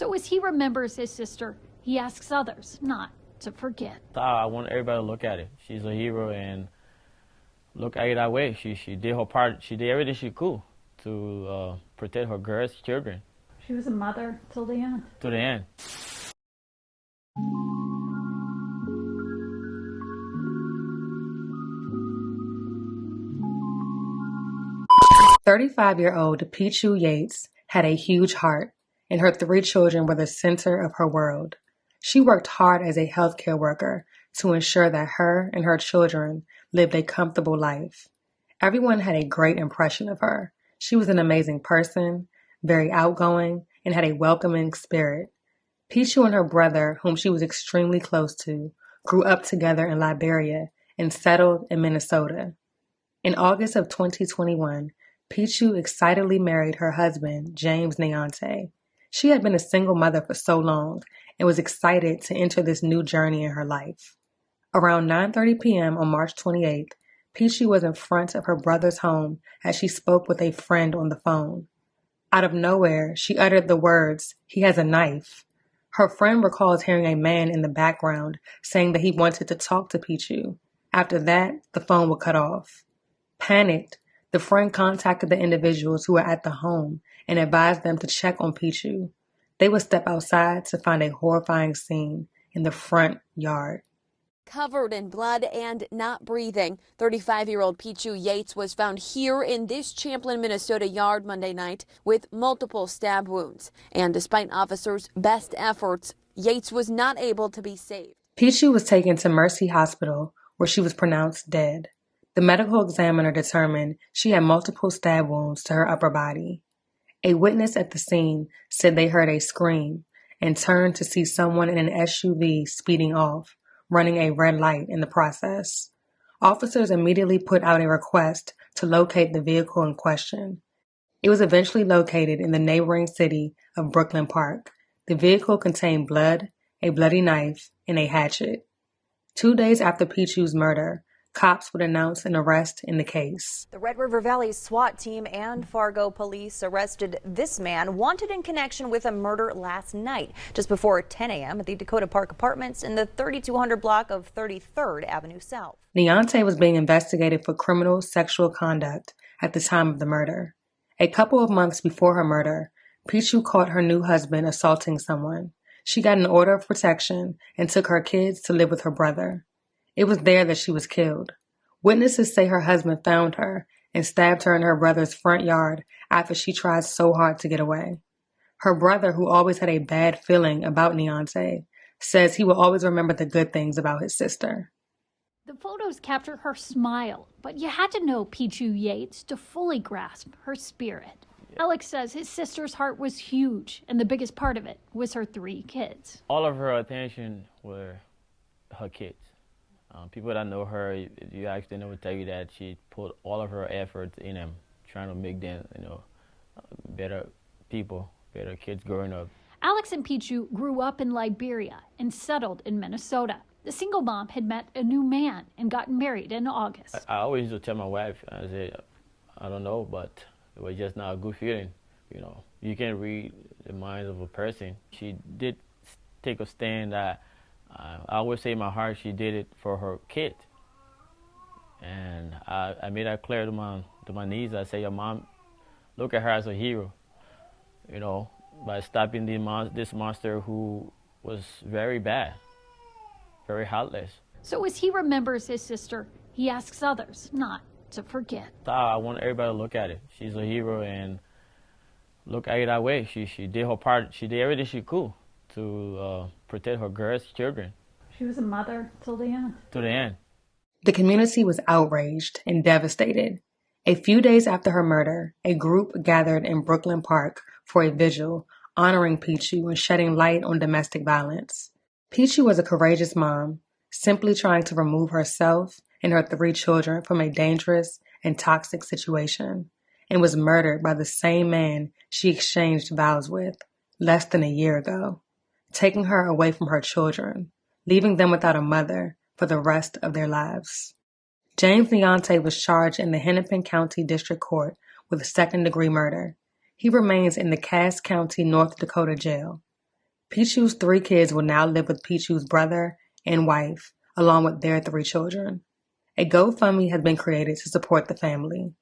So as he remembers his sister, he asks others not to forget. I want everybody to look at it. She's a hero, and look at it that way. She did her part. She did everything she could to protect her girls, children. She was a mother till the end. To the end. "35-year-old Picchu Yates had a huge heart, and her 3 children were the center of her world. She worked hard as a healthcare worker to ensure that her and her children lived a comfortable life. Everyone had a great impression of her. She was an amazing person, very outgoing, and had a welcoming spirit. Picchu and her brother, whom she was extremely close to, grew up together in Liberia and settled in Minnesota. In August of 2021, Picchu excitedly married her husband, James Nyante. She had been a single mother for so long and was excited to enter this new journey in her life. Around 9:30 p.m. on March 28th, Picchu was in front of her brother's home as she spoke with a friend on the phone. Out of nowhere, she uttered the words, "He has a knife." Her friend recalls hearing a man in the background saying that he wanted to talk to Picchu. After that, the phone would cut off. Panicked, the friend contacted the individuals who were at the home and advised them to check on Picchu. They would step outside to find a horrifying scene in the front yard. Covered in blood and not breathing, 35-year-old Picchu Yates was found here in this Champlin, Minnesota yard Monday night with multiple stab wounds. And despite officers' best efforts, Yates was not able to be saved. Picchu was taken to Mercy Hospital, where she was pronounced dead. The medical examiner determined she had multiple stab wounds to her upper body. A witness at the scene said they heard a scream and turned to see someone in an SUV speeding off, running a red light in the process. Officers immediately put out a request to locate the vehicle in question. It was eventually located in the neighboring city of Brooklyn Park. The vehicle contained blood, a bloody knife, and a hatchet. 2 days after Picchu's murder, cops would announce an arrest in the case. The Red River Valley SWAT team and Fargo police arrested this man wanted in connection with a murder last night, just before 10 a.m. at the Dakota Park Apartments in the 3200 block of 33rd Avenue South. Nyante was being investigated for criminal sexual conduct at the time of the murder. A couple of months before her murder, Picchu caught her new husband assaulting someone. She got an order of protection and took her kids to live with her brother. It was there that she was killed. Witnesses say her husband found her and stabbed her in her brother's front yard after she tried so hard to get away. Her brother, who always had a bad feeling about Nyante, says he will always remember the good things about his sister. The photos capture her smile, but you had to know Picchu Yates to fully grasp her spirit. Alex says his sister's heart was huge, and the biggest part of it was her 3 kids. All of her attention were her kids. People that know her, if you ask them, they would tell you that she put all of her efforts in them, trying to make them, better people, better kids growing up. Alex and Picchu grew up in Liberia and settled in Minnesota. The single mom had met a new man and gotten married in August. I always used to tell my wife, I said, I don't know, but it was just not a good feeling. You can read the minds of a person. She did take a stand that I always say in my heart she did it for her kid. And I made that clear to my niece. I say, your mom, look at her as a hero, by stopping this monster who was very bad, very heartless. So as he remembers his sister, he asks others not to forget. I want everybody to look at it. She's a hero, and look at it that way. She did her part. She did everything she could to protect her girls, children. She was a mother till the end. To the end. The community was outraged and devastated. A few days after her murder, a group gathered in Brooklyn Park for a vigil honoring Picchu and shedding light on domestic violence. Picchu was a courageous mom, simply trying to remove herself and her 3 children from a dangerous and toxic situation, and was murdered by the same man she exchanged vows with less than a year ago, taking her away from her children, leaving them without a mother for the rest of their lives. James Nyante was charged in the Hennepin County District Court with second-degree murder. He remains in the Cass County, North Dakota jail. Pichu's 3 kids will now live with Pichu's brother and wife, along with their 3 children. A GoFundMe has been created to support the family.